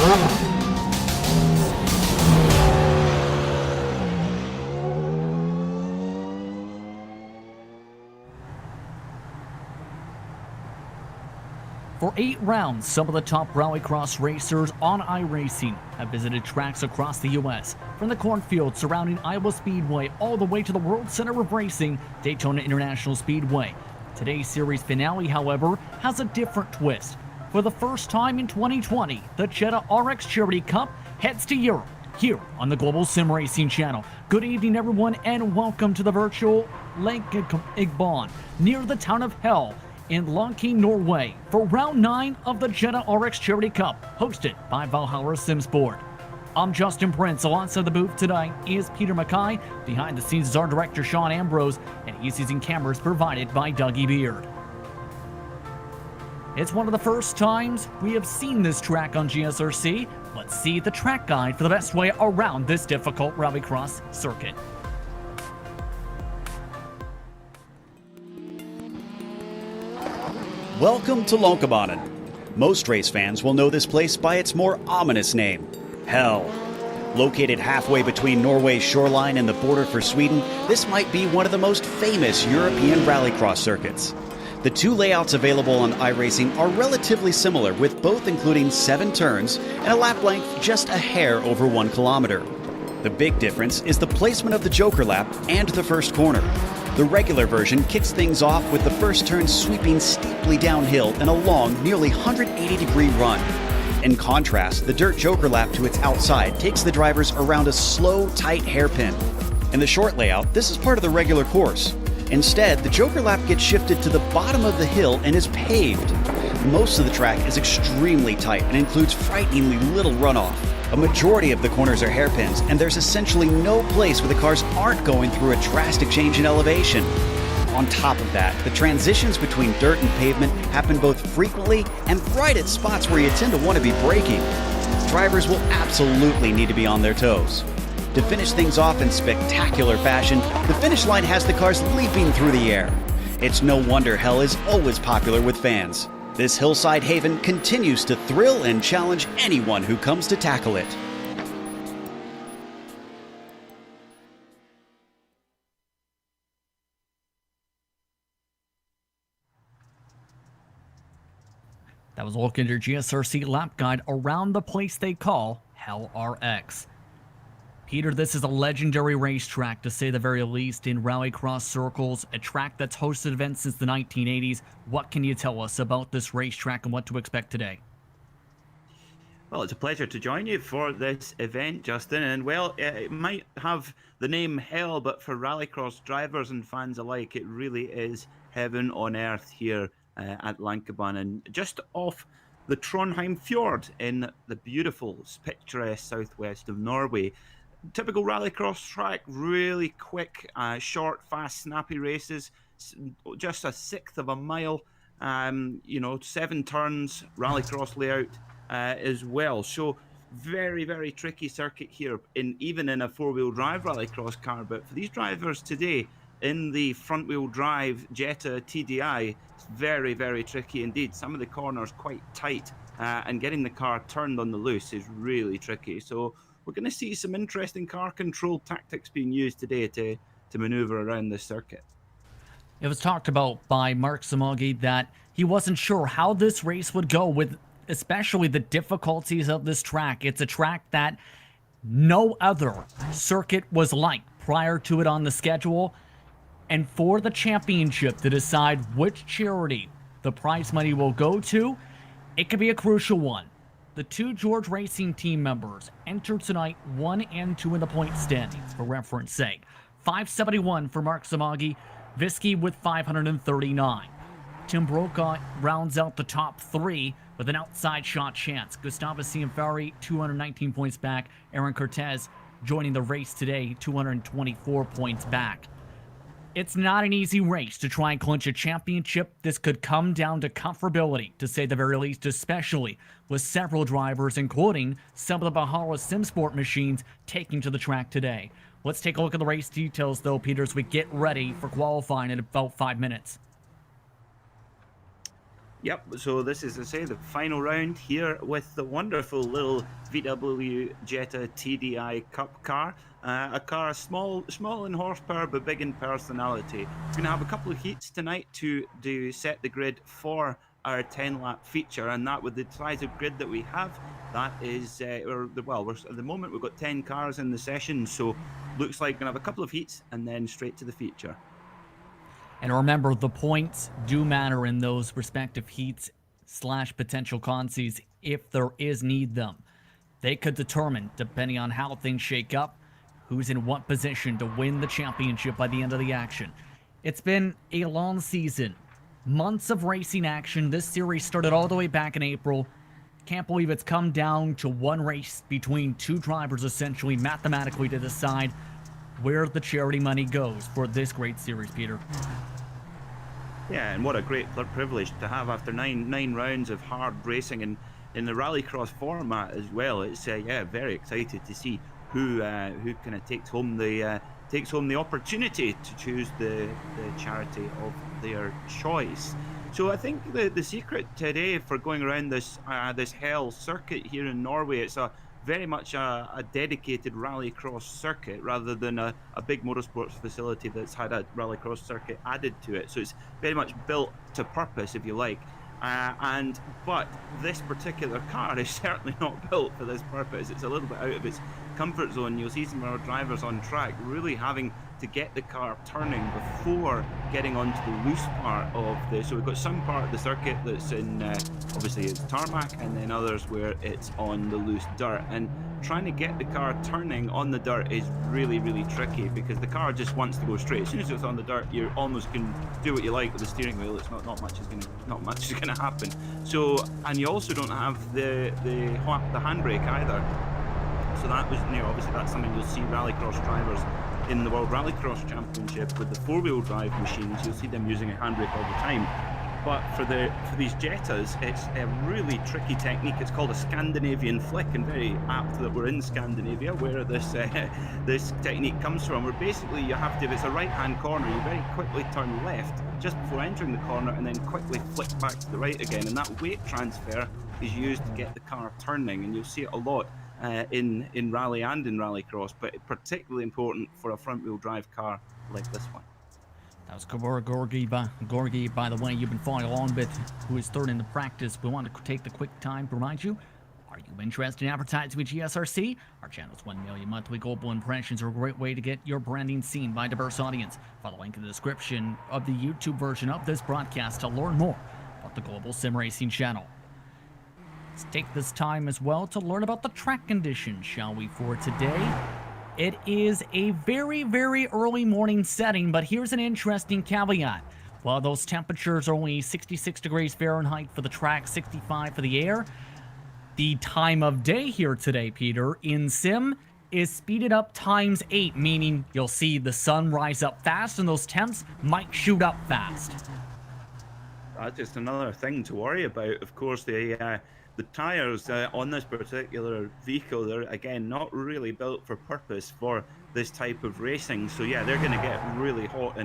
For 8 rounds, some of the top rallycross racers on iRacing have visited tracks across the U.S., from the cornfield surrounding Iowa Speedway all the way to the World Center of Racing, Daytona International Speedway. Today's series finale, however, has a different twist. For the first time in 2020, the Jetta RX Charity Cup heads to Europe, here on the Global Sim Racing channel. Good evening, everyone, and welcome to the virtual Lake Igban, near the town of Hell, in Longyearbyen, Norway, for round 9 of the Jetta RX Charity Cup, hosted by Valhalla SimSport. I'm Justin Prince. Alongside the booth tonight is Peter Mackay. Behind the scenes is our director Sean Ambrose, and he's using cameras provided by Dougie Beard. It's one of the first times we have seen this track on GSRC. Let's see the track guide for the best way around this difficult rallycross circuit. Welcome to Longyearbyen. Most race fans will know this place by its more ominous name, Hell. Located halfway between Norway's shoreline and the border for Sweden, this might be one of the most famous European rallycross circuits. The two layouts available on iRacing are relatively similar, with both including 7 turns and a lap length just a hair over 1 kilometer. The big difference is the placement of the Joker lap and the first corner. The regular version kicks things off with the first turn sweeping steeply downhill in a long, nearly 180-degree run. In contrast, the dirt Joker lap to its outside takes the drivers around a slow, tight hairpin. In the short layout, this is part of the regular course. Instead, the Joker lap gets shifted to the bottom of the hill and is paved. Most of the track is extremely tight and includes frighteningly little runoff. A majority of the corners are hairpins, and there's essentially no place where the cars aren't going through a drastic change in elevation. On top of that, the transitions between dirt and pavement happen both frequently and right at spots where you tend to want to be braking. Drivers will absolutely need to be on their toes. To finish things off in spectacular fashion, the finish line has the cars leaping through the air. It's no wonder Hell is always popular with fans. This hillside haven continues to thrill and challenge anyone who comes to tackle it. That was a look at your GSRC lap guide around the place they call Hell RX. Peter, this is a legendary racetrack, to say the very least, in rallycross circles, a track that's hosted events since the 1980s. What can you tell us about this racetrack and what to expect today? Well, it's a pleasure to join you for this event, Justin. And well, it might have the name Hell, but for rallycross drivers and fans alike, it really is heaven on earth here at Longyearbyen, and just off the Trondheim Fjord in the beautiful, picturesque southwest of Norway. Typical rallycross track, really quick, short, fast, snappy races, just 1/6 of a mile, 7 turns, rallycross layout as well. So very, very tricky circuit here, even in a 4-wheel drive rallycross car. But for these drivers today, in the front-wheel drive Jetta TDI, it's very, very tricky indeed. Some of the corners quite tight, and getting the car turned on the loose is really tricky. So we're going to see some interesting car control tactics being used today to maneuver around this circuit. It was talked about by Mark Samagi that he wasn't sure how this race would go, with especially the difficulties of this track. It's a track that no other circuit was like prior to it on the schedule. And for the championship to decide which charity the prize money will go to, it could be a crucial one. The 2 George Racing team members entered tonight 1 and 2 in the point standings, for reference sake. 571 for Mark Samagi, Visky with 539. Tim Brokaw rounds out the top 3 with an outside shot chance. Gustavo Cianfari, 219 points back. Aaron Cortez joining the race today, 224 points back. It's not an easy race to try and clinch a championship. This could come down to comfortability, to say the very least, especially with several drivers, including some of the Valhalla SimSport machines, taking to the track today. Let's take a look at the race details, though, Peter, as we get ready for qualifying in about 5 minutes. Yep, so this is, as I say, the final round here with the wonderful little VW Jetta TDI Cup car. A car small in horsepower but big in personality. We're going to have a couple of heats tonight to set the grid for our 10-lap feature, and that with the size of grid that we have, that is, we're, at the moment we've got 10 cars in the session, so looks like we're going to have a couple of heats and then straight to the feature. And remember, the points do matter in those respective heats / potential consies if there is need them. They could determine, depending on how things shake up, who's in what position to win the championship by the end of the action. It's been a long season. Months of racing action. This series started all the way back in April. Can't believe it's come down to one race between two drivers, essentially, mathematically, to decide where the charity money goes for this great series, Peter. Yeah, and what a great privilege to have after nine rounds of hard racing and in the rallycross format as well. It's yeah, very excited to see who kind of takes home the opportunity to choose the charity of their choice. So I think the secret today for going around this hell circuit here in Norway, it's very much a dedicated rallycross circuit rather than a big motorsports facility that's had a rallycross circuit added to it. So it's very much built to purpose, if you like. But this particular car is certainly not built for this purpose. It's a little bit out of its comfort zone. You'll see some of our drivers on track really having to get the car turning before getting onto the loose part of the. So we've got some part of the circuit that's in obviously it's tarmac, and then others where it's on the loose dirt. And trying to get the car turning on the dirt is really, really tricky because the car just wants to go straight. As soon as it's on the dirt, you almost can do what you like with the steering wheel. It's not much is gonna happen. So, and you also don't have the handbrake either. So that was, obviously that's something you'll see rallycross drivers in the World Rallycross Championship with the four-wheel drive machines. You'll see them using a handbrake all the time. But for these Jettas, it's a really tricky technique. It's called a Scandinavian flick, and very apt that we're in Scandinavia, where this this technique comes from. Where basically you have to, if it's a right-hand corner, you very quickly turn left just before entering the corner, and then quickly flick back to the right again. And that weight transfer is used to get the car turning, and you'll see it a lot in rally and in rallycross, but particularly important for a front-wheel drive car like this one. That was Gorgi, by the way, you've been following along with, who is third in the practice. We want to take the quick time to remind you, are you interested in advertising with GSRC? Our channel's 1 million monthly global impressions are a great way to get your branding seen by a diverse audience. Follow the link in the description of the YouTube version of this broadcast to learn more about the Global Sim Racing channel. Let's take this time as well to learn about the track conditions, shall we, for today. It is a very, very early morning setting, but here's an interesting caveat. While those temperatures are only 66 degrees Fahrenheit for the track, 65 for the air, the time of day here today, Peter, in Sim is speeded up ×8, meaning you'll see the sun rise up fast and those temps might shoot up fast. That's just another thing to worry about. Of course, the tires on this particular vehicle, they're again not really built for purpose for this type of racing. So yeah, they're going to get really hot,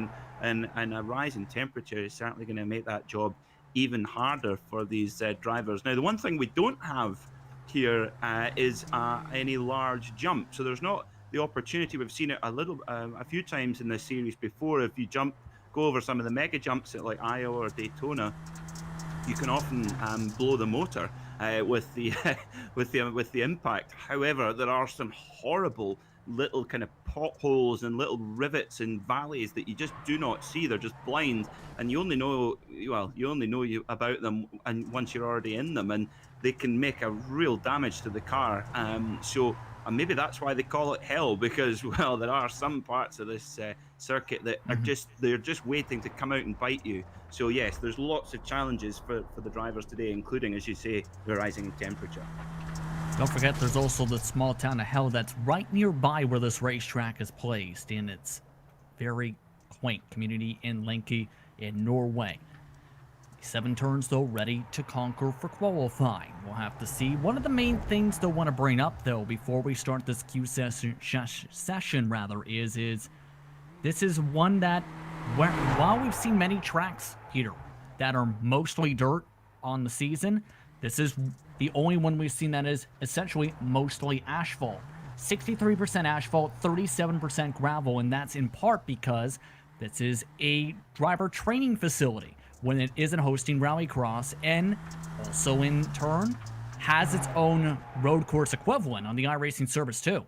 and a rise in temperature is certainly going to make that job even harder for these drivers. Now, the one thing we don't have here is any large jump. So there's not the opportunity. We've seen it a few times in this series before. If you go over some of the mega jumps at like Iowa or Daytona, you can often blow the motor with the with the impact. However, there are some horrible little kind of potholes and little rivets and valleys that you just do not see. They're just blind, and you only know about them and once you're already in them, and they can make a real damage to the car. And maybe that's why they call it hell, because, well, there are some parts of this circuit that are they're just waiting to come out and bite you. So yes, there's lots of challenges for the drivers today, including, as you say, the rising temperature. Don't forget, there's also the small town of Hell that's right nearby where this racetrack is placed in its very quaint community in Lenki in Norway. 7 turns, though, ready to conquer for qualifying. We'll have to see. One of the main things they'll want to bring up, though, before we start this Q session, is this is one that, while we've seen many tracks, Peter, that are mostly dirt, on the season. This is the only one we've seen that is essentially mostly asphalt. 63% asphalt, 37% gravel, and that's in part because this is a driver training facility when it isn't hosting rallycross, and also in turn has its own road course equivalent on the iRacing service too.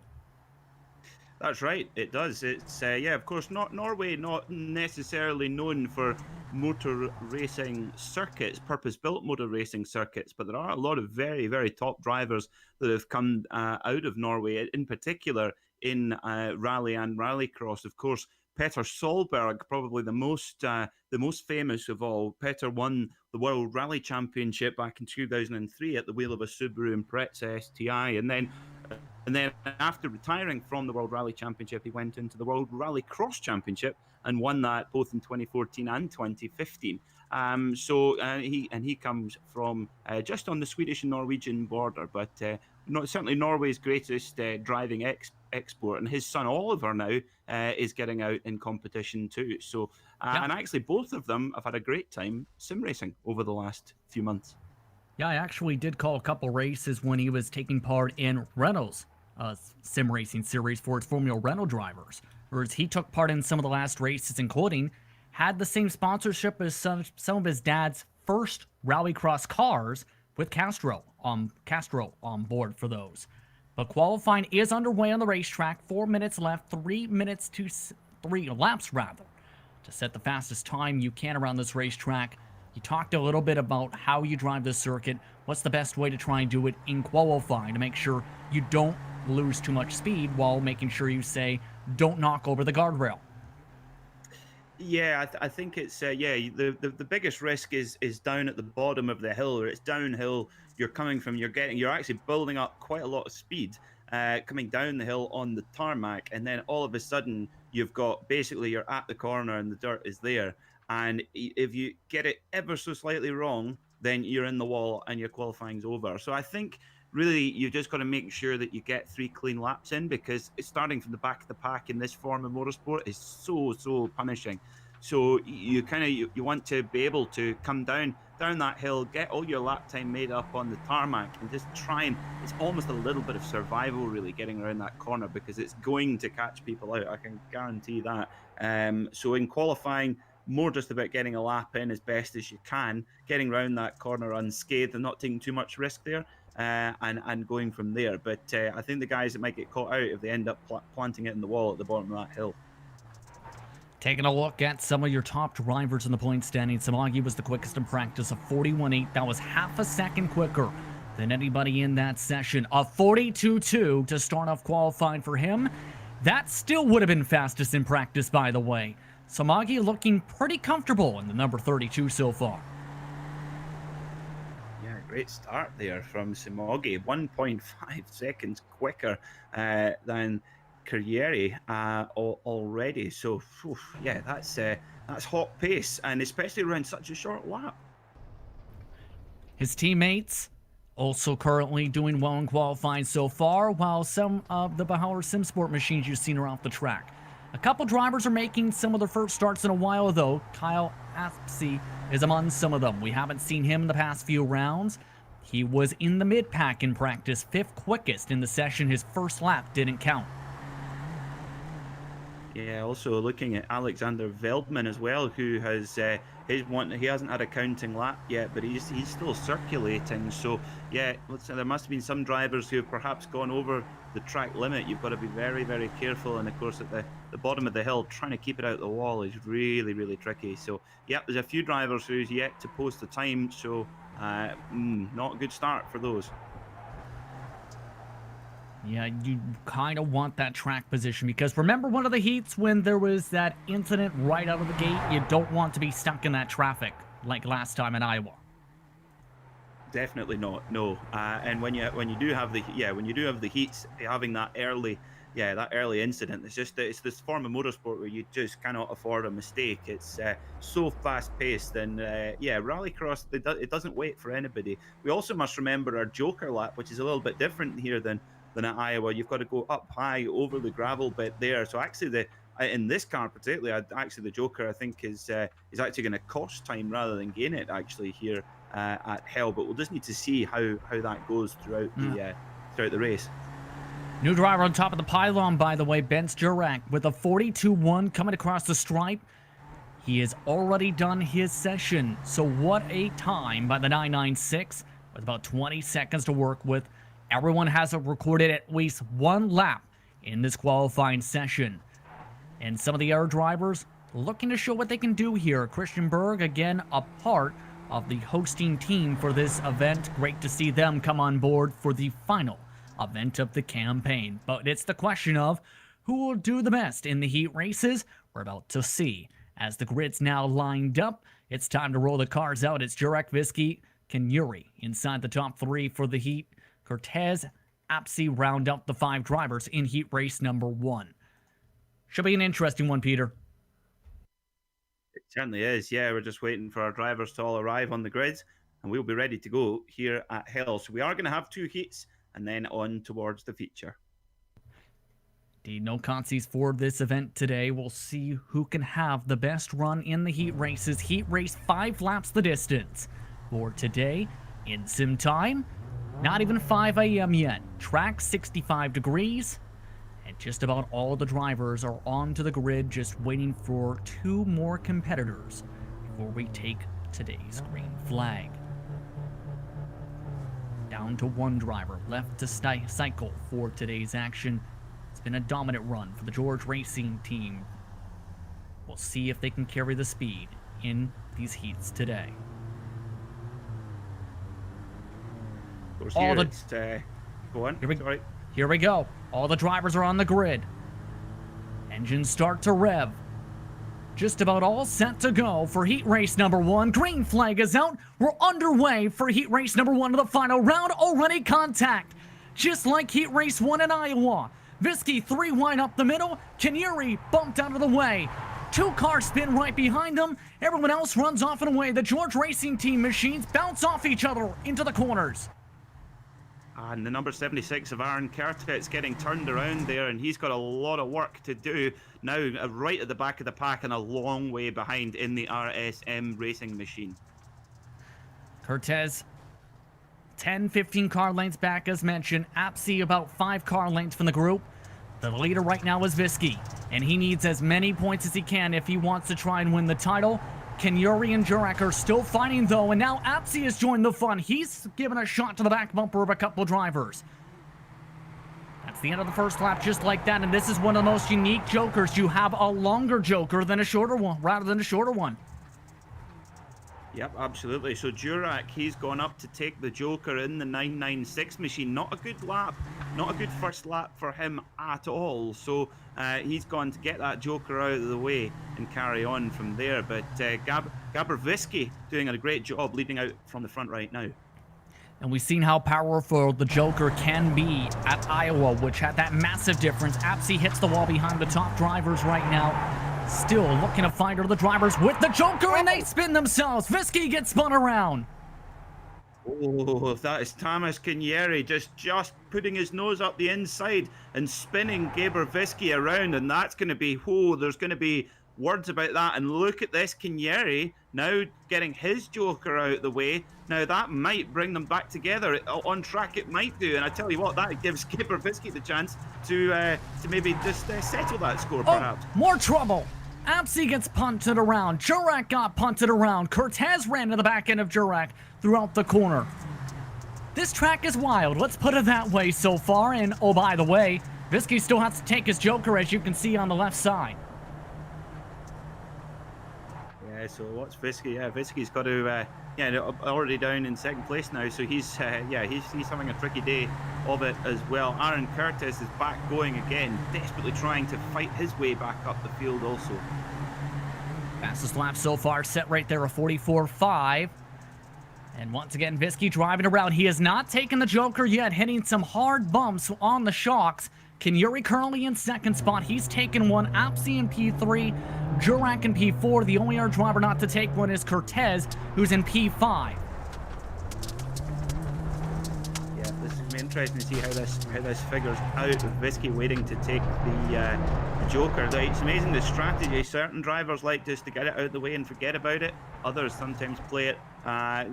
That's right, it does. It's yeah, of course, not Norway, not necessarily known for motor racing circuits, purpose-built motor racing circuits, but there are a lot of very, very top drivers that have come out of Norway, in particular in rally and rallycross. Of course, Petter Solberg, probably the most famous of all. Petter won the World Rally Championship back in 2003 at the wheel of a Subaru Impreza STI, and then after retiring from the World Rally Championship, he went into the World Rally Cross Championship and won that both in 2014 and 2015. He comes from just on the Swedish and Norwegian border, but certainly Norway's greatest driving export. And his son Oliver now is getting out in competition too. So and actually both of them have had a great time sim racing over the last few months. Yeah, I actually did call a couple races when he was taking part in Renault's sim racing series for its Formula Renault drivers. Whereas he took part in some of the last races, including had the same sponsorship as some of his dad's first rallycross cars with Castro on board for those. But qualifying is underway on the racetrack. 4 minutes left, 3 laps rather, to set the fastest time you can around this racetrack. You talked a little bit about how you drive this circuit. What's the best way to try and do it in qualifying to make sure you don't lose too much speed while making sure you say don't knock over the guardrail? Yeah, I think it's the biggest risk is down at the bottom of the hill, or it's downhill. You're actually building up quite a lot of speed coming down the hill on the tarmac, and then all of a sudden you're at the corner and the dirt is there, and if you get it ever so slightly wrong, then you're in the wall and your qualifying's over. So I think really you just got to make sure that you get 3 clean laps in, because starting from the back of the pack in this form of motorsport is so punishing. So you want to be able to come down that hill, get all your lap time made up on the tarmac, and just it's almost a little bit of survival really getting around that corner, because it's going to catch people out, I can guarantee that. So in qualifying, more just about getting a lap in as best as you can, getting around that corner unscathed and not taking too much risk there, and going from there. But I think the guys that might get caught out if they end up planting it in the wall at the bottom of that hill. Taking a look at some of your top drivers in the point standing, Samagi was the quickest in practice, a 41.8. That was half a second quicker than anybody in that session. A 42.2 to start off qualifying for him. That still would have been fastest in practice, by the way. Samagi looking pretty comfortable in the number 32 so far. Yeah, great start there from Simogi. 1.5 seconds quicker than Carriere already. So, yeah, that's hot pace, and especially around such a short lap. His teammates also currently doing well in qualifying so far, while some of the Valhalla SimSport machines you've seen are off the track. A couple drivers are making some of their first starts in a while, though. Kyle Aspsey is among some of them. We haven't seen him in the past few rounds. He was in the mid-pack in practice, 5th quickest in the session. His first lap didn't count. Yeah, also looking at Alexander Veldman as well, who has he hasn't had a counting lap yet, but he's still circulating. So yeah, there must have been some drivers who have perhaps gone over the track limit. You've got to be very, very careful, and of course at the bottom of the hill, trying to keep it out the wall is really, really tricky. So yeah, there's a few drivers who's yet to post the time, so not a good start for those. Yeah, you kind of want that track position, because remember one of the heats when there was that incident right out of the gate? You don't want to be stuck in that traffic like last time in Iowa. Definitely not. No. And when you do have the heats, having that early incident, it's this form of motorsport where you just cannot afford a mistake. It's so fast paced, and rallycross, it doesn't wait for anybody. We also must remember our Joker lap, which is a little bit different here than at Iowa. You've got to go up high over the gravel bit there. So actually, in this car particularly, the Joker, I think, is actually going to cost time rather than gain it actually here at Hell, but we'll just need to see how that goes throughout the race. New driver on top of the pylon, by the way, Benz Jurek with a 42-1 coming across the stripe. He has already done his session, so what a time by the 996 with about 20 seconds to work with. Everyone has recorded at least one lap in this qualifying session. And some of the other drivers looking to show what they can do here. Christian Berg, again, a part of the hosting team for this event. Great to see them come on board for the final event of the campaign. But it's the question of who will do the best in the heat races. We're about to see. As the grid's now lined up, it's time to roll the cars out. It's Jurek, Visky, Kenyuri inside the top 3 for the heat. Cortez, Apsi round out the 5 drivers in heat race number 1. Should be an interesting one, Peter. It certainly is. Yeah, we're just waiting for our drivers to all arrive on the grids, and we'll be ready to go here at Hell. So we are going to have 2 heats and then on towards the feature. Indeed, no consies for this event today. We'll see who can have the best run in the heat races. Heat race 5 laps the distance. For today, in sim time, not even 5 a.m. yet. Track 65 degrees. And just about all the drivers are onto the grid, just waiting for 2 more competitors before we take today's green flag. Down to 1 driver left to cycle for today's action. It's been a dominant run for the George Racing team. We'll see if they can carry the speed in these heats today. All the go on. Here we go. All the drivers are on the grid. Engines start to rev. Just about all set to go for heat race number 1. Green flag is out. We're underway for heat race number 1 of the final round. Already contact. Just like heat race 1 in Iowa. Visky 3 wide up the middle. Kenyuri bumped out of the way. 2 cars spin right behind them. Everyone else runs off and away. The George Racing team machines bounce off each other into the corners. And the number 76 of Aaron Curtis getting turned around there, and he's got a lot of work to do now, right at the back of the pack and a long way behind in the RSM racing machine. Cortez, 10-15 car lengths back as mentioned. Apsi about 5 car lengths from the group. The leader right now is Visky, and he needs as many points as he can if he wants to try and win the title. Kenyuri and Jurek are still fighting though, and now Apsi has joined the fun. He's given a shot to the back bumper of a couple drivers. That's the end of the first lap just like that, and this is one of the most unique jokers. You have a longer joker than a shorter one, rather than a shorter one. Yep, absolutely. So Jurek, he's gone up to take the joker in the 996 machine. Not a good lap, not a good first lap for him at all. So he's gone to get that joker out of the way and carry on from there. But Gabor Visky doing a great job leading out from the front right now. And we've seen how powerful the joker can be at Iowa, which had that massive difference. Apsi hits the wall behind the top drivers right now. Still looking to find the drivers with the joker, and they spin themselves. Visky gets spun around. Oh, that is Thomas Kenyuri just putting his nose up the inside and spinning Gabor Visky around, and that's going to be, there's going to be words about that. And look at this, Kenyuri now getting his joker out of the way. Now that might bring them back together. On track it might do, and I tell you what, that gives Gabor Visky the chance to maybe just settle that score perhaps. More trouble. Apsi gets punted around. Jurek got punted around. Cortez ran to the back end of Jurek throughout the corner. This track is wild, let's put it that way so far. And oh, by the way, Visky still has to take his joker, as you can see on the left side. Yeah, so what's Visky? Yeah, Visky's got to, already down in second place now. So he's having a tricky day of it as well. Aaron Curtis is back going again, desperately trying to fight his way back up the field also. Fastest lap so far set right there, a 44.5. And once again, Visky driving around. He has not taken the joker yet, hitting some hard bumps on the shocks. Kenyuri currently in second spot. He's taken one. Apsi in P3. Jurek in P4. The only other driver not to take one is Cortez, who's in P5. Yeah, this interesting to see how this figures out with Visky waiting to take the Joker. It's amazing the strategy. Certain drivers like just to get it out of the way and forget about it. Others sometimes play it.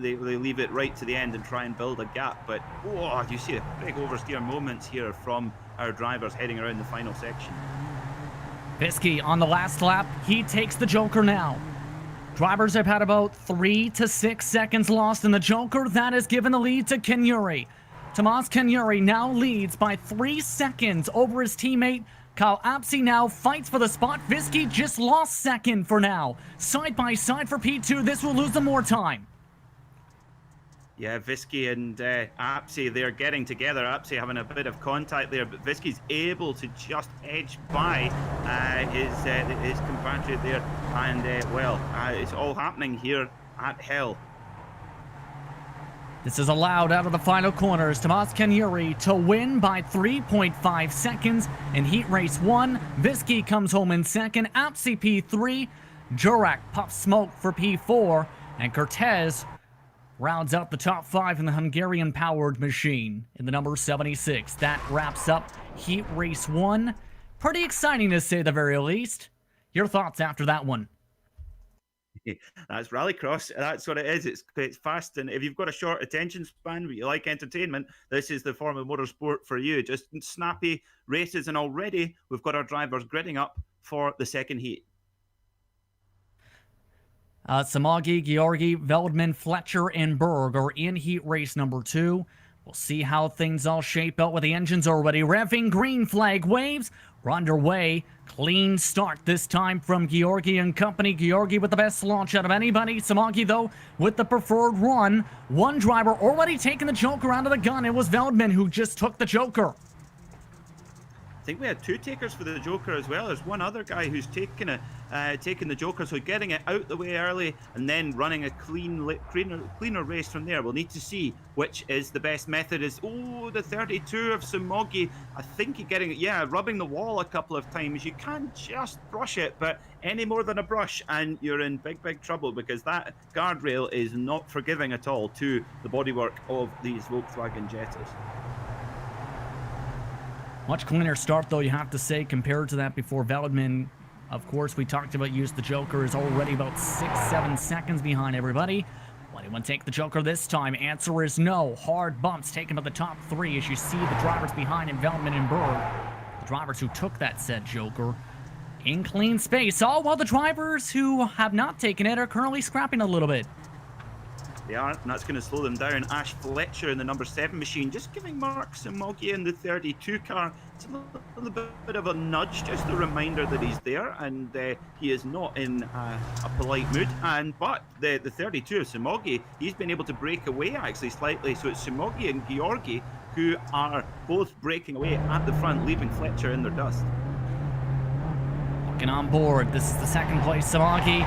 They leave it right to the end and try and build a gap. But you see a big oversteer moments here from our drivers heading around the final section. Visky on the last lap. He takes the Joker now. Drivers have had about 3 to 6 seconds lost in the Joker. That has given the lead to Kenyuri. Tomas Kenyuri now leads by 3 seconds over his teammate. Kyle Apsey now fights for the spot. Visky just lost second for now. Side by side for P2. This will lose them more time. Yeah, Visky and Apsey, they're getting together. Apsey having a bit of contact there, but Visky's able to just edge by his compatriot there. And, it's all happening here at Hell. This is allowed out of the final corners. Tomas Kenyuri to win by 3.5 seconds in Heat Race 1. Visky comes home in second. Apsey P3. Jurak puffs smoke for P4. And Cortez rounds out the top 5 in the Hungarian-powered machine in the number 76. That wraps up Heat Race 1. Pretty exciting to say the very least. Your thoughts after that one? That's Rallycross. That's what it is. It's fast, and if you've got a short attention span, but you like entertainment, this is the form of motorsport for you. Just snappy races, and already we've got our drivers gridding up for the second heat. Samagi, Georgi, Veldman, Fletcher, and Berg are in Heat Race number 2. We'll see how things all shape out with the engines already revving. Green flag waves. We're underway. Clean start this time from Georgi and company. Georgi with the best launch out of anybody. Samagi, though, with the preferred run. One driver already taking the Joker out of the gun. It was Veldman who just took the Joker. I think we had 2 takers for the Joker as well. There's one other guy who's taking the Joker, so getting it out the way early and then running a cleaner race from there. We'll need to see which is the best method. Is the 32 of Sumogi. I think you're getting it, rubbing the wall a couple of times. You can't just brush it, but any more than a brush and you're in big trouble, because that guardrail is not forgiving at all to the bodywork of these Volkswagen Jettas. Much cleaner start, though, you have to say, compared to that before. Veldman, of course, we talked about use the Joker, is already about 6-7 seconds behind everybody. Will anyone take the Joker this time? Answer is no. Hard bumps taken by the top 3 as you see the drivers behind him, Veldman and Berg. The drivers who took that said Joker in clean space. All while the drivers who have not taken it are currently scrapping a little bit. They are, and that's going to slow them down. Ash Fletcher in the number 7 machine, just giving Mark Simogi in the 32 car. It's a little bit of a nudge, just a reminder that he's there, and he is not in a polite mood. But the 32 of Simogi, he's been able to break away actually slightly. So it's Simogi and Georgi who are both breaking away at the front, leaving Fletcher in their dust. Looking on board, this is the second place. Samagi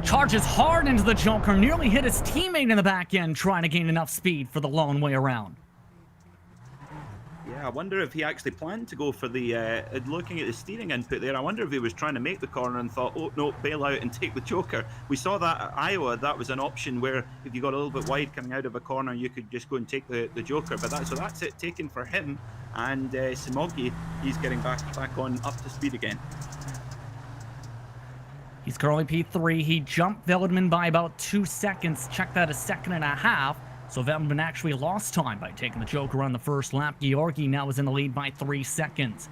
charges hard into the Joker, nearly hit his teammate in the back end, trying to gain enough speed for the long way around. Yeah, I wonder if he actually planned to go for the, looking at the steering input there, I wonder if he was trying to make the corner and thought, oh no, bail out and take the Joker. We saw that at Iowa, that was an option where if you got a little bit wide coming out of a corner, you could just go and take the Joker. But that's it taken for him, and Simogi, he's getting back on up to speed again. He's currently P3. He jumped Veldman by about 2 seconds. Check that, a second and a half. So Veldman actually lost time by taking the Joker on the first lap. Georgi now is in the lead by 3 seconds.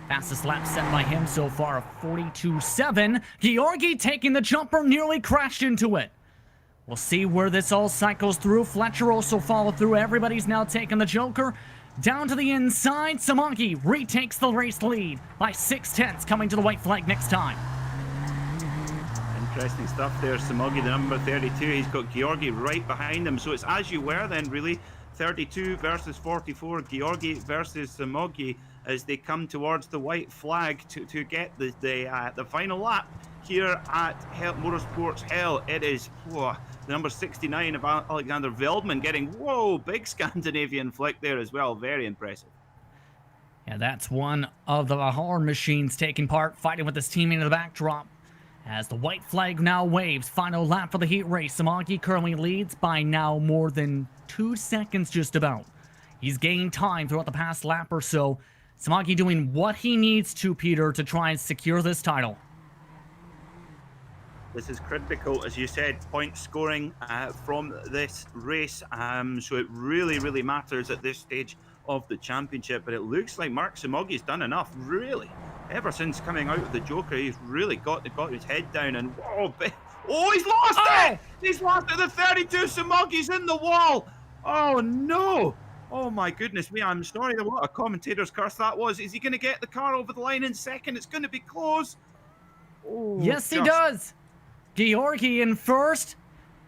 Fastest lap set by him so far, a 42.7. Georgi taking the jumper, nearly crashed into it. We'll see where this all cycles through. Fletcher also followed through. Everybody's now taking the Joker. Down to the inside, Samagi retakes the race lead by 6/10, coming to the white flag next time. Interesting stuff there. Simogi, the number 32, he's got Georgi right behind him. So it's as you were then, really. 32 versus 44, Georgi versus Simogi as they come towards the white flag to get the final lap here at Hell Motorsports Hell. It is the number 69 of Alexander Veldman getting, big Scandinavian flick there as well. Very impressive. Yeah, that's one of the Valhalla machines taking part, fighting with his teammate in the backdrop. As the white flag now waves, final lap for the heat race. Samagi currently leads by now more than 2 seconds just about. He's gained time throughout the past lap or so. Samagi doing what he needs to, Peter, to try and secure this title. This is critical, as you said, point scoring from this race. So it really, really matters at this stage of the championship. But it looks like Mark Simogi's done enough, really. Ever since coming out of the Joker, he's really got his head down. And oh, he's lost it! He's lost it. The 32 Simogi's in the wall. Oh no! Oh my goodness me! I'm sorry. What a commentator's curse that was. Is he going to get the car over the line in second? It's going to be close. Oh, yes, he does. Georgi in first,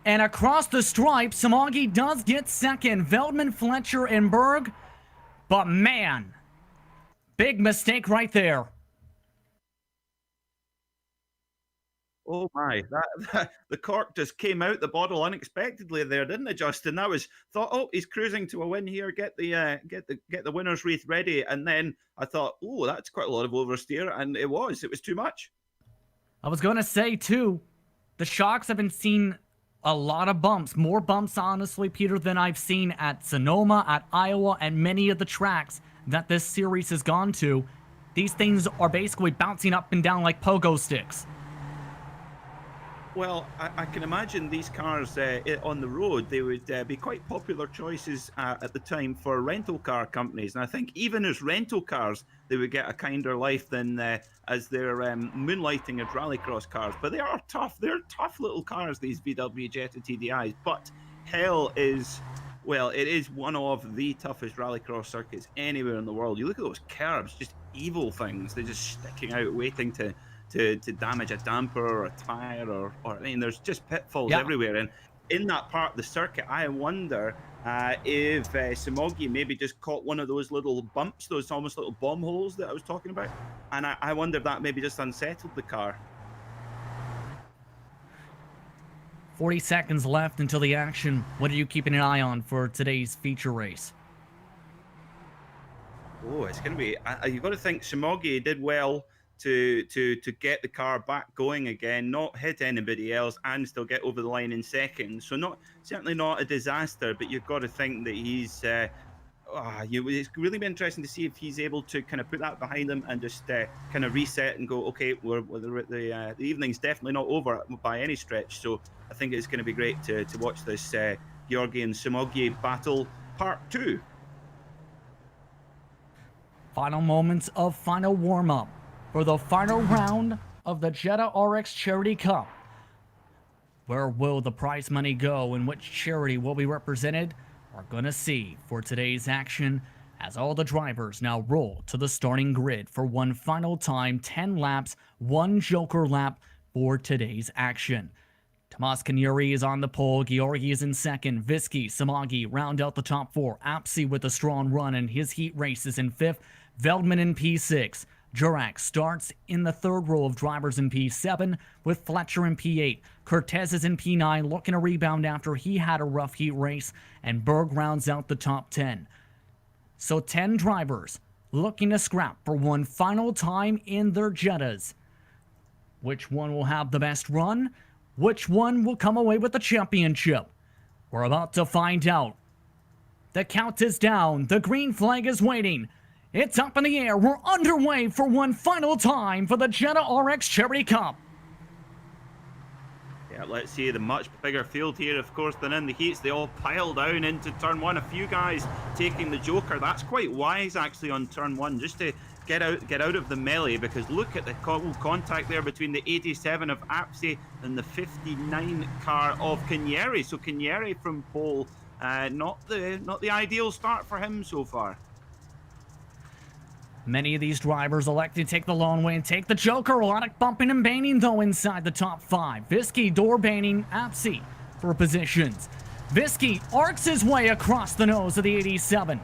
and across the stripe, Samagi does get second. Veldman, Fletcher, and Berg. But man, big mistake right there. Oh my, the cork just came out the bottle unexpectedly there, didn't it, Justin? That was thought, oh, he's cruising to a win here, get the winner's wreath ready, and then I thought, oh, that's quite a lot of oversteer, and it was too much. I was gonna say too, the Shocks have been seeing a lot of bumps, more bumps honestly, Peter, than I've seen at Sonoma, at Iowa, and many of the tracks that this series has gone to. These things are basically bouncing up and down like pogo sticks. Well, I can imagine these cars on the road, they would be quite popular choices at the time for rental car companies. And I think even as rental cars, they would get a kinder life than as they're moonlighting as rallycross cars. But they are tough. They're tough little cars, these VW Jetta TDIs. But hell is, well, it is one of the toughest rallycross circuits anywhere in the world. You look at those curbs, just evil things. They're just sticking out, waiting to damage a damper or a tire or I mean, there's just pitfalls everywhere. And in that part of the circuit, I wonder if Simogi maybe just caught one of those little bumps, those almost little bomb holes that I was talking about. And I wonder if that maybe just unsettled the car. 40 seconds left until the action. What are you keeping an eye on for today's feature race? Oh, it's going to be, you've got to think Simogi did well to get the car back going again, not hit anybody else, and still get over the line in second. So certainly not a disaster, but you've got to think that he's it's really be interesting to see if he's able to kind of put that behind him and just kind of reset and go, okay, the evening's definitely not over by any stretch. So I think it's going to be great to watch this Georgi and Simogi battle part 2. Final moments of final warm-up for the final round of the Jetta RX Charity Cup. Where will the prize money go and which charity will be represented? We're gonna see for today's action as all the drivers now roll to the starting grid for one final time, 10 laps, one Joker lap for today's action. Tomas Kanyuri is on the pole, Georgi is in second, Visky, Samagi round out the top 4, Apsi with a strong run and his heat race is in 5th, Veldman in P6. Jurek starts in the third row of drivers in P7 with Fletcher in P8. Cortez is in P9 looking to rebound after he had a rough heat race, and Berg rounds out the top 10. So 10 drivers looking to scrap for one final time in their Jettas. Which one will have the best run? Which one will come away with the championship? We're about to find out. The count is down. The green flag is waiting. It's up in the air. We're underway for one final time for the Jetta RX Charity Cup. Yeah, let's see the much bigger field here, of course, than in the heats. They all pile down into turn 1. A few guys taking the Joker. That's quite wise, actually, on turn 1, just to get out of the melee, because look at the contact there between the 87 of Apsi and the 59 car of Kanyeri. So Kanyeri from pole, not the ideal start for him so far. Many of these drivers elected to take the long way and take the Joker. A lot of bumping and banging, though, inside the top 5. Visky, door banging, Apsi for positions. Visky arcs his way across the nose of the 87.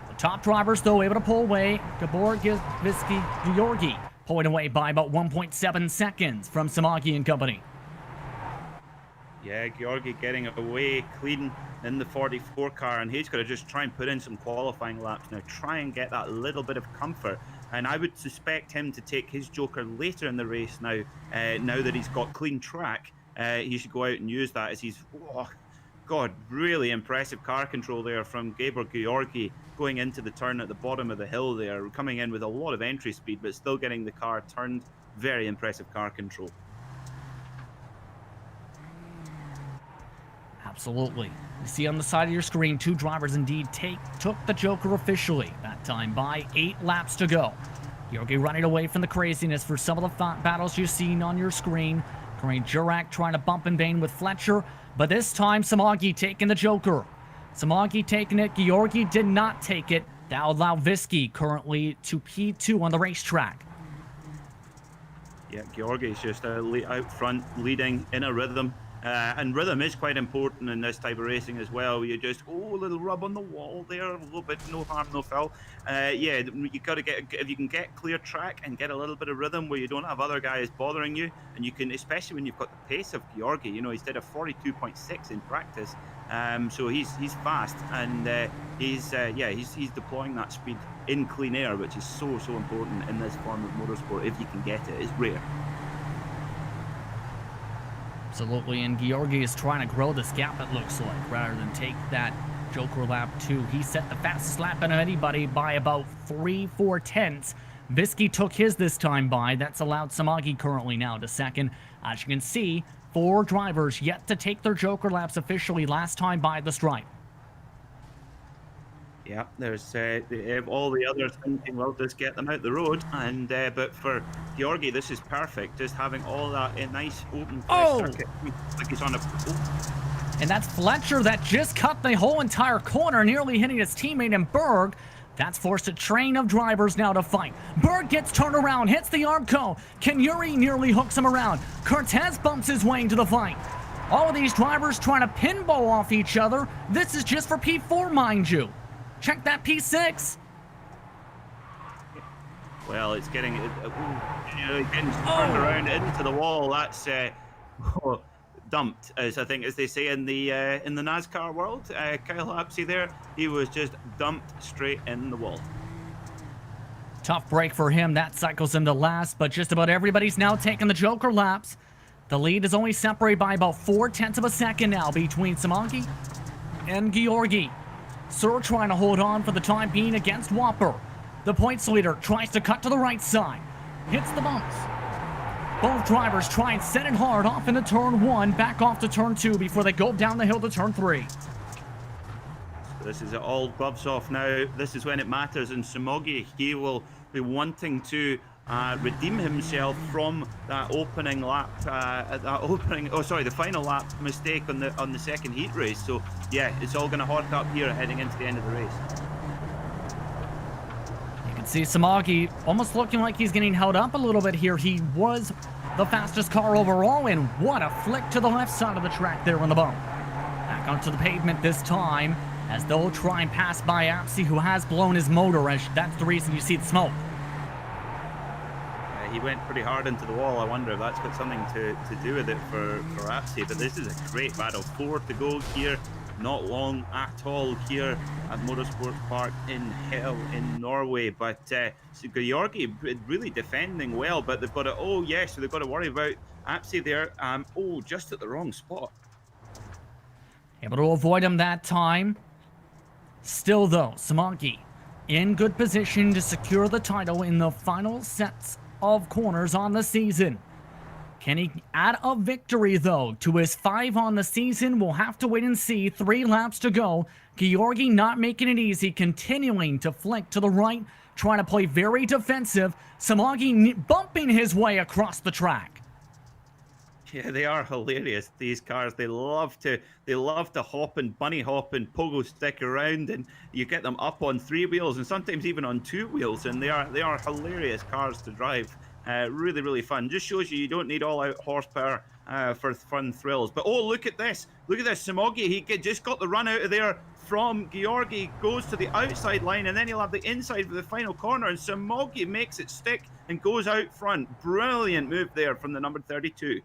The top drivers, though, able to pull away. Gabor, Visky, Georgi pulling away by about 1.7 seconds from Samagi and company. Yeah, Georgi getting away clean in the 44 car, and he's got to just try and put in some qualifying laps now, try and get that little bit of comfort. And I would suspect him to take his Joker later in the race now. Now that he's got clean track, he should go out and use that as he's God, really impressive car control there from Gabor Georgi going into the turn at the bottom of the hill there, coming in with a lot of entry speed, but still getting the car turned. Very impressive car control. Absolutely. You see on the side of your screen, 2 drivers indeed took the Joker officially. That time by 8 laps to go. Georgi running away from the craziness for some of the battles you've seen on your screen. Currently, Jurak trying to bump and bang with Fletcher, but this time Samagi taking the Joker. Samagi taking it. Georgi did not take it. That would allow Visky currently to P2 on the racetrack. Yeah, Georgi's just out front, leading in a rhythm. And rhythm is quite important in this type of racing as well. You just, a little rub on the wall there, a little bit, no harm, no foul. Yeah, you got to get, if you can get clear track and get a little bit of rhythm where you don't have other guys bothering you, and you can, especially when you've got the pace of Georgi, you know, he's did a 42.6 in practice. So he's fast, and he's deploying that speed in clean air, which is so important in this form of motorsport. If you can get it, it's rare. Absolutely, and Georgi is trying to grow this gap, it looks like, rather than take that Joker lap 2. He set the fastest lap of anybody by about 3/4 tenths. Visky took his this time by. That's allowed Samagi currently now to second. As you can see, 4 drivers yet to take their Joker laps officially last time by the stripe. Yeah, there's all the others thinking, well, just get them out the road. And but for Georgi, this is perfect. Just having all that nice open circuit. Like he's on a. And that's Fletcher that just cut the whole entire corner, nearly hitting his teammate in Berg. That's forced a train of drivers now to fight. Berg gets turned around, hits the Armco. Kenyuri nearly hooks him around. Cortez bumps his way into the fight. All of these drivers trying to pinball off each other. This is just for P4, mind you. Check that P6. Well, it's getting getting turned around into the wall. That's dumped, as they say in the NASCAR world. Kyle Apsey there, he was just dumped straight in the wall. Tough break for him. That cycles him to last, but just about everybody's now taking the Joker laps. The lead is only separated by about 4/10 of a second now between Samagi and Georgi. Sir trying to hold on for the time being against Whopper. The points leader tries to cut to the right side. Hits the bumps. Both drivers try and set it hard off into turn 1, back off to turn 2 before they go down the hill to turn 3. This is it, all gloves off now. This is when it matters, and Sumogi, he will be wanting to redeem himself from that opening lap, the final lap mistake on the second heat race. So yeah, it's all going to hot up here heading into the end of the race. You can see Samagi almost looking like he's getting held up a little bit here. He was the fastest car overall, and what a flick to the left side of the track there on the bump. Back onto the pavement this time, as they'll try and pass by Apsey, who has blown his motor, as that's the reason you see the smoke. He went pretty hard into the wall. I wonder if that's got something to do with it for Apsey. But this is a great battle. 4 to go here. Not long at all here at Motorsport Park in Hell in Norway. But Georgi really defending well. But they've got to, so they've got to worry about Apsey there. Just at the wrong spot. Able to avoid him that time. Still though, Samagi in good position to secure the title in the final sets of corners on the season. Can he add a victory though to his 5 on the season? We'll have to wait and see. 3 laps to go. Georgi not making it easy, continuing to flick to the right, trying to play very defensive. Samagi bumping his way across the track. Yeah, they are hilarious, these cars. They love to hop and bunny hop and pogo stick around, and you get them up on 3 wheels and sometimes even on 2 wheels, and they are hilarious cars to drive. Really, really fun. Just shows you don't need all out horsepower for fun thrills. But look at this. Look at this. Samagi, he just got the run out of there from Georgi, goes to the outside line, and then he'll have the inside for the final corner, and Samagi makes it stick and goes out front. Brilliant move there from the number 32.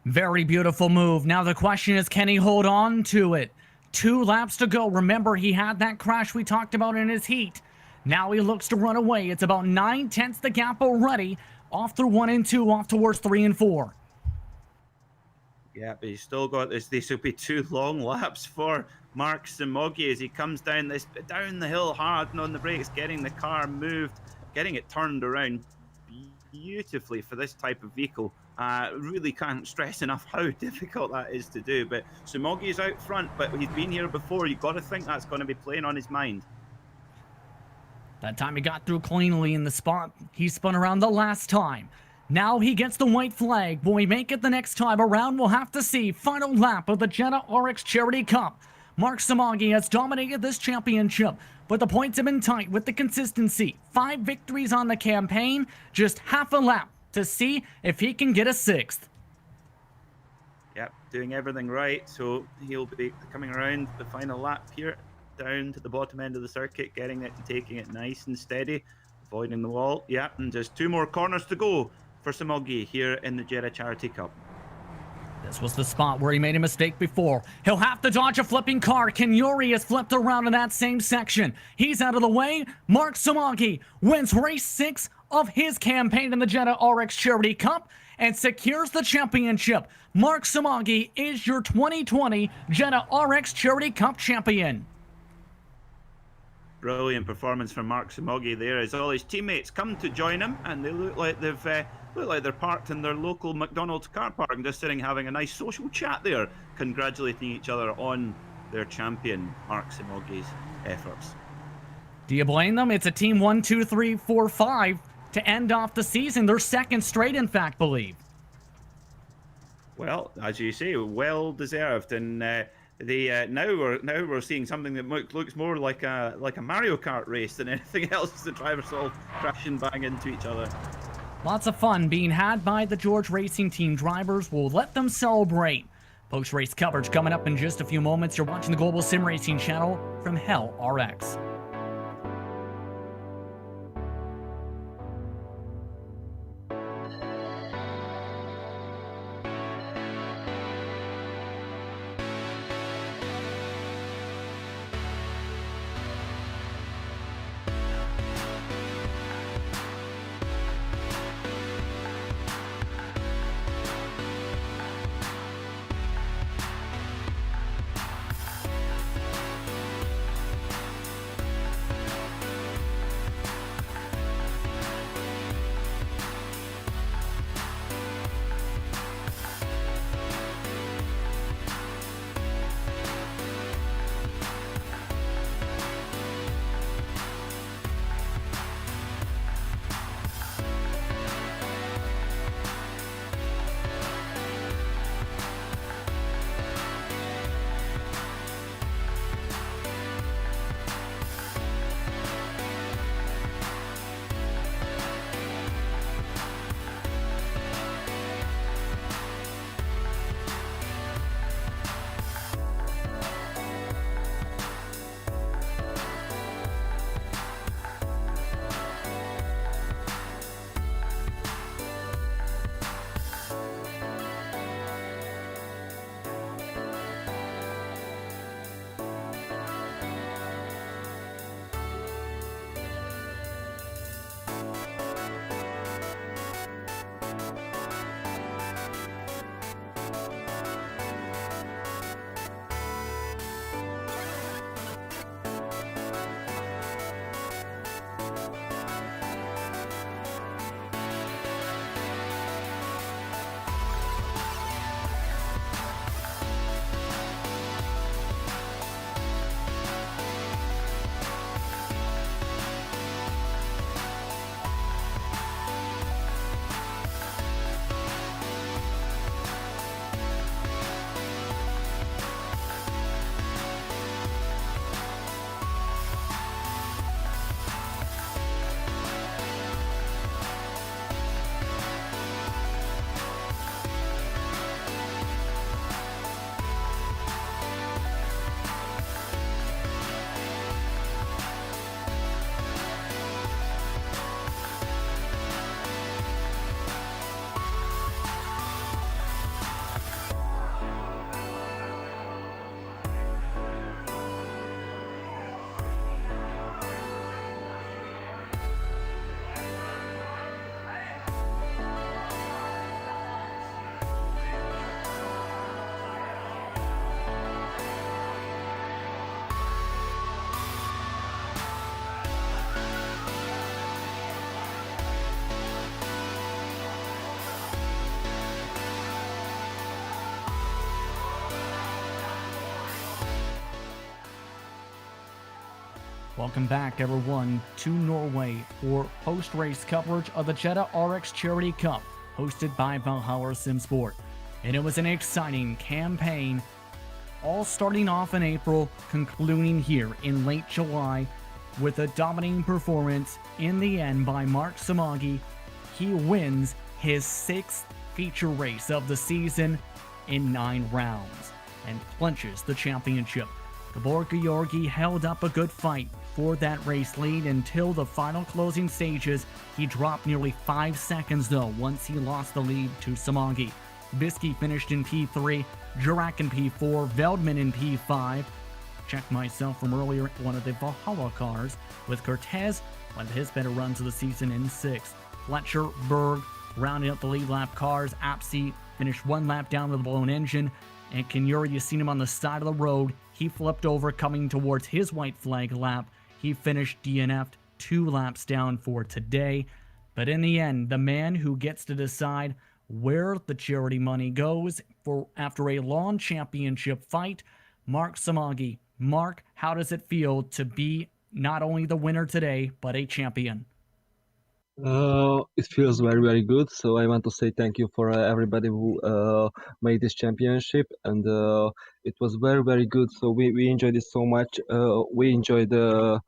Very beautiful move. Now the question is, can he hold on to it? 2 laps to go. Remember, he had that crash we talked about in his heat. Now he looks to run away. It's about 9/10 the gap already. Off through 1 and 2, off towards 3 and 4. Yeah, but he's still got this. This will be 2 long laps for Mark Simogi as he comes down the hill hard and on the brakes, getting the car moved, getting it turned around beautifully for this type of vehicle. Really can't stress enough how difficult that is to do. But Simogi is out front, but he's been here before. You've got to think that's going to be playing on his mind. That time he got through cleanly in the spot he spun around the last time. Now he gets the white flag. Will he make it the next time around? We'll have to see. Final lap of the Jetta RX Charity Cup. Mark Simogi has dominated this championship, but the points have been tight with the consistency. 5 victories on the campaign, just half a lap to see if he can get a 6th. Yep, doing everything right. So he'll be coming around the final lap here, down to the bottom end of the circuit, getting it and taking it nice and steady, avoiding the wall. Yep, and just 2 more corners to go for Simogi here in the Jetta Charity Cup. This was the spot where he made a mistake before. He'll have to dodge a flipping car. Kenyuri has flipped around in that same section. He's out of the way. Mark Simogi wins race 6 of his campaign in the Jetta RX Charity Cup and secures the championship. Mark Simogi is your 2020 Jetta RX Charity Cup champion. Brilliant performance from Mark Simogi there as all his teammates come to join him, and they look like they're parked in their local McDonald's car park and just sitting having a nice social chat there, congratulating each other on their champion, Mark Simogi's efforts. Do you blame them? It's a team 1, 2, 3, 4, 5 to end off the season. Their second straight, in fact, believe. Well, as you say, well deserved, and now we're seeing something that looks more like a Mario Kart race than anything else. The drivers all crash and bang into each other. Lots of fun being had by the George Racing Team drivers. We'll let them celebrate. Post-race coverage coming up in just a few moments. You're watching the Global Sim Racing channel from Hell RX. Welcome back, everyone, to Norway for post-race coverage of the Jetta RX Charity Cup, hosted by Valhalla SimSport. And it was an exciting campaign, all starting off in April, concluding here in late July, with a dominating performance in the end by Mark Samagi. He wins his 6th feature race of the season in 9 rounds and clinches the championship. Gabor Georgi held up a good fight for that race lead until the final closing stages. He dropped nearly 5 seconds though once he lost the lead to Samagi. Visky finished in P3, Jurak in P4, Veldman in P5. Check myself from earlier, one of the Valhalla cars, with Cortez, one of his better runs of the season, in 6th. Fletcher, Berg, rounding up the lead lap cars. Apsey finished 1 lap down with a blown engine. And Kenyuri, you seen him on the side of the road. He flipped over coming towards his white flag lap. He finished DNF'd 2 laps down for today. But in the end, the man who gets to decide where the charity money goes for after a long championship fight, Mark Samagi. Mark, how does it feel to be not only the winner today, but a champion? It feels very, very good. So I want to say thank you for everybody who made this championship, and it was very, very good. So we enjoyed it so much. We enjoyed the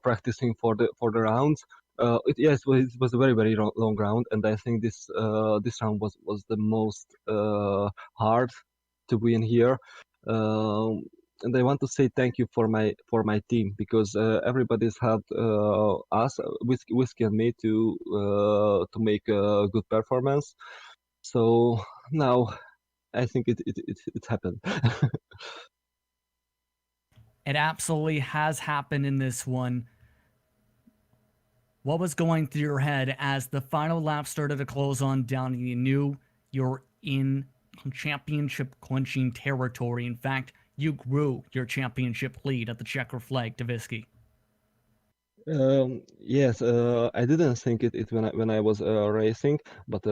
practicing for the rounds. Yes, it was a very, very long round, and I think this round was the most hard to win here. And I want to say thank you for my team, because everybody's helped us, Whiskey and me, to make a good performance. So now I think it happened. It absolutely has happened in this one. What was going through your head as the final lap started to close on down and you knew you're in championship clinching territory? In fact, you grew your championship lead at the checker flag to Visky. Yes, I didn't think it when I was racing, but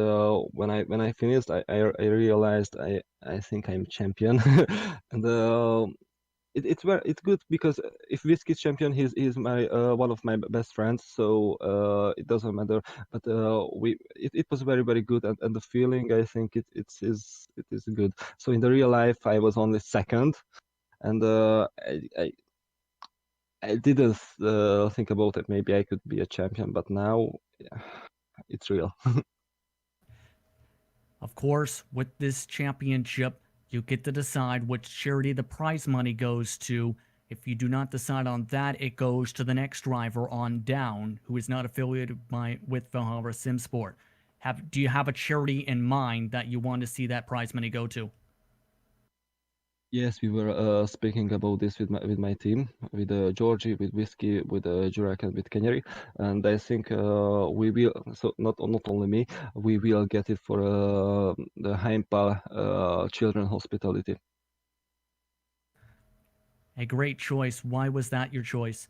when I finished, I realized I think I'm champion, and it's good, because if Whiskey's champion, he's my one of my best friends, so it doesn't matter. But it was very, very good, and the feeling, I think it is good. So in the real life, I was only second, and I didn't think about it. Maybe I could be a champion, but now, yeah, it's real. Of course, with this championship, you get to decide which charity the prize money goes to. If you do not decide on that, it goes to the next driver on down, who is not affiliated with Valhalla SimSport. Do you have a charity in mind that you want to see that prize money go to? Yes, we were speaking about this with my team, with Georgie, with Whiskey, with Jurak, and with Kenyari, and I think we will. So not only me, we will get it for the Heimpa Children Hospitality. A great choice. Why was that your choice?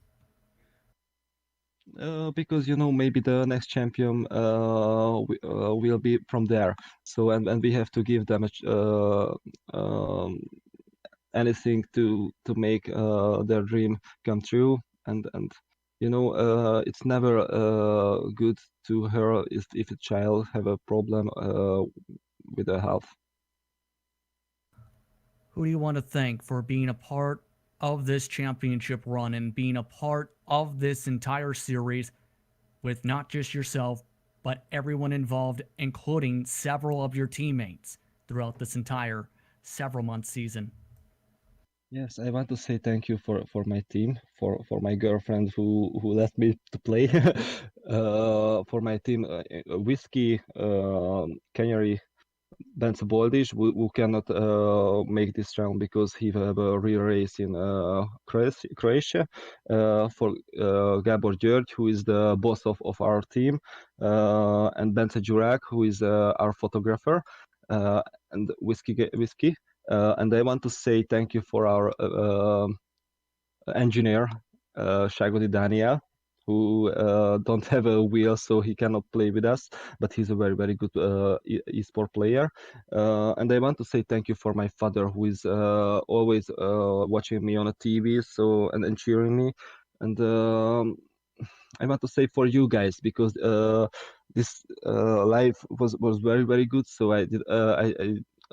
Because maybe the next champion will be from there. So and we have to give them anything to make their dream come true, and it's never good to her if a child have a problem with their health. Who do you want to thank for being a part of this championship run and being a part of this entire series with not just yourself, but everyone involved, including several of your teammates throughout this entire several-month season? Yes, I want to say thank you for my team, for my girlfriend who let me to play, for my team, Whiskey, Canary, Bence Boldish, who cannot make this round because he have a real race in Croatia, for Gabor György, who is the boss of our team, and Bence Jurak, who is our photographer, and Whiskey. And I want to say thank you for our engineer, Shagodi Daniel, who don't have a wheel, so he cannot play with us, but he's a very, very good esport player. And I want to say thank you for my father, who is always watching me on a TV, and cheering me. And I want to say for you guys, because this live was very very good. So I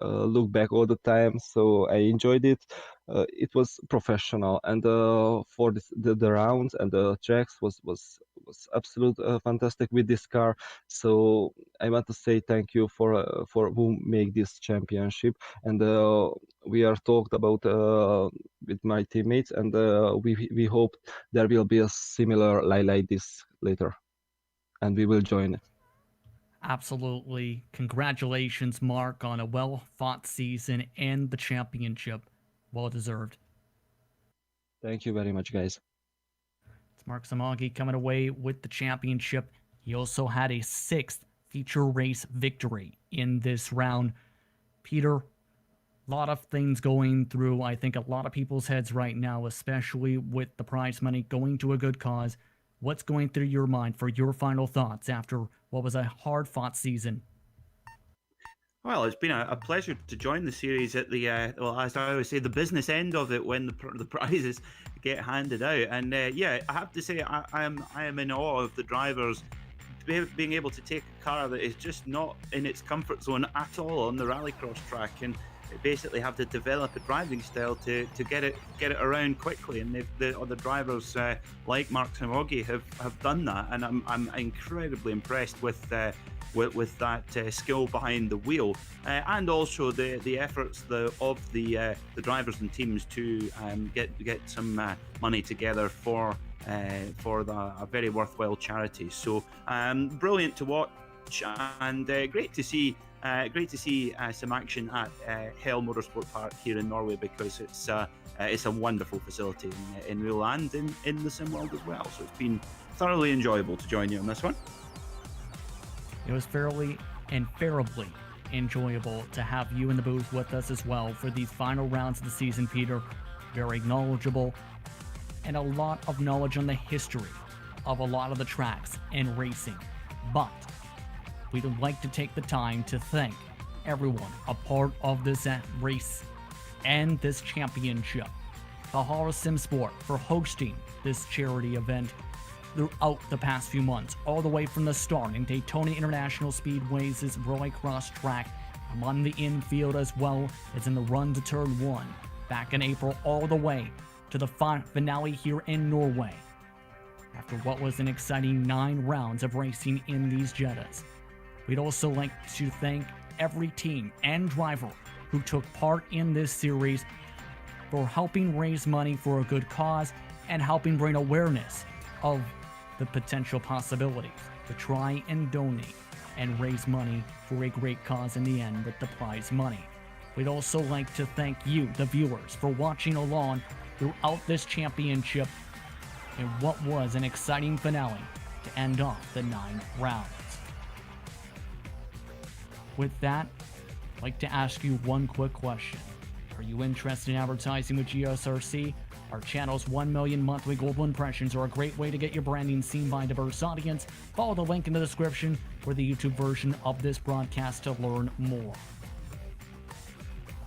look back all the time, so I enjoyed it. It was professional, and for the rounds and the tracks was absolute fantastic with this car. So I want to say thank you for who make this championship. And we are talked about with my teammates, and we hope there will be a similar like this later, and we will join it. Absolutely. Congratulations, Mark, on a well-fought season and the championship. Well deserved. Thank you very much, guys. It's Mark Samagi coming away with the championship. He also had a 6th feature race victory in this round. Peter, a lot of things going through, I think, a lot of people's heads right now, especially with the prize money going to a good cause. What's going through your mind for your final thoughts after what was a hard-fought season? Well, it's been a pleasure to join the series at the, well, as I always say, the business end of it when the prizes get handed out. And yeah, I have to say, I am in awe of the drivers being able to take a car that is just not in its comfort zone at all on the rallycross track, and basically have to develop a driving style to get it around quickly. And the drivers like Mark Samogi have done that, and I'm incredibly impressed with that skill behind the wheel, and also the efforts of the drivers and teams to get some money together for a very worthwhile charity. So brilliant to watch, and great to see some action at Hell Motorsport Park here in Norway, because it's a wonderful facility in real and in the sim world as well. So it's been thoroughly enjoyable to join you on this one. It was fairly and fairly enjoyable to have you in the booth with us as well for these final rounds of the season, Peter. Very knowledgeable, and a lot of knowledge on the history of a lot of the tracks and racing. But we'd like to take the time to thank everyone a part of this race and this championship. Valhalla SimSport for hosting this charity event throughout the past few months, all the way from the start in Daytona International Speedway's Rallycross track. I'm on the infield as well as in the run to turn 1 back in April, all the way to the finale here in Norway after what was an exciting 9 rounds of racing in these Jettas. We'd also like to thank every team and driver who took part in this series for helping raise money for a good cause and helping bring awareness of the potential possibilities to try and donate and raise money for a great cause in the end with the prize money. We'd also like to thank you, the viewers, for watching along throughout this championship in what was an exciting finale to end off the 9 rounds. With that, I'd like to ask you one quick question. Are you interested in advertising with GSRC? Our channel's 1 million monthly global impressions are a great way to get your branding seen by a diverse audience. Follow the link in the description for the YouTube version of this broadcast to learn more.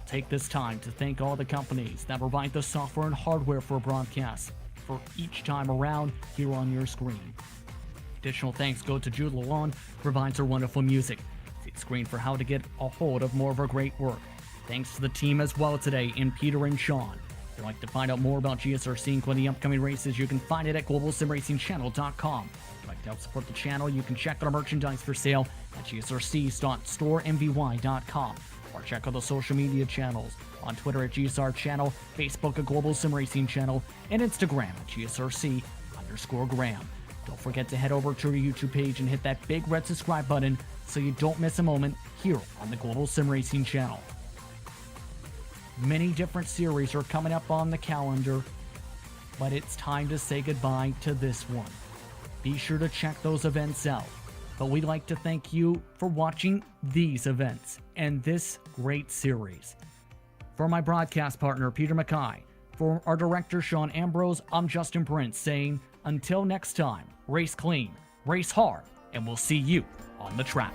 Take this time to thank all the companies that provide the software and hardware for broadcasts for each time around here on your screen. Additional thanks go to Jude Lalonde, who provides our wonderful music. See the screen for how to get a hold of more of our great work. Thanks to the team as well today in Peter and Sean. If you'd like to find out more about GSRC, including upcoming races, you can find it at globalsimracingchannel.com. If you'd like to help support the channel, you can check out our merchandise for sale at gsrc.storemvy.com, or check out the social media channels on Twitter at GSR Channel, Facebook at Global Sim Racing Channel, and Instagram at GSRC_Graham. Don't forget to head over to our YouTube page and hit that big red subscribe button so you don't miss a moment here on the Global Sim Racing Channel. Many different series are coming up on the calendar, but it's time to say goodbye to this one. Be sure to check those events out. But we'd like to thank you for watching these events and this great series. For my broadcast partner, Peter Mackay, for our director, Sean Ambrose, I'm Justin Prince saying, until next time, race clean, race hard, and we'll see you on the track.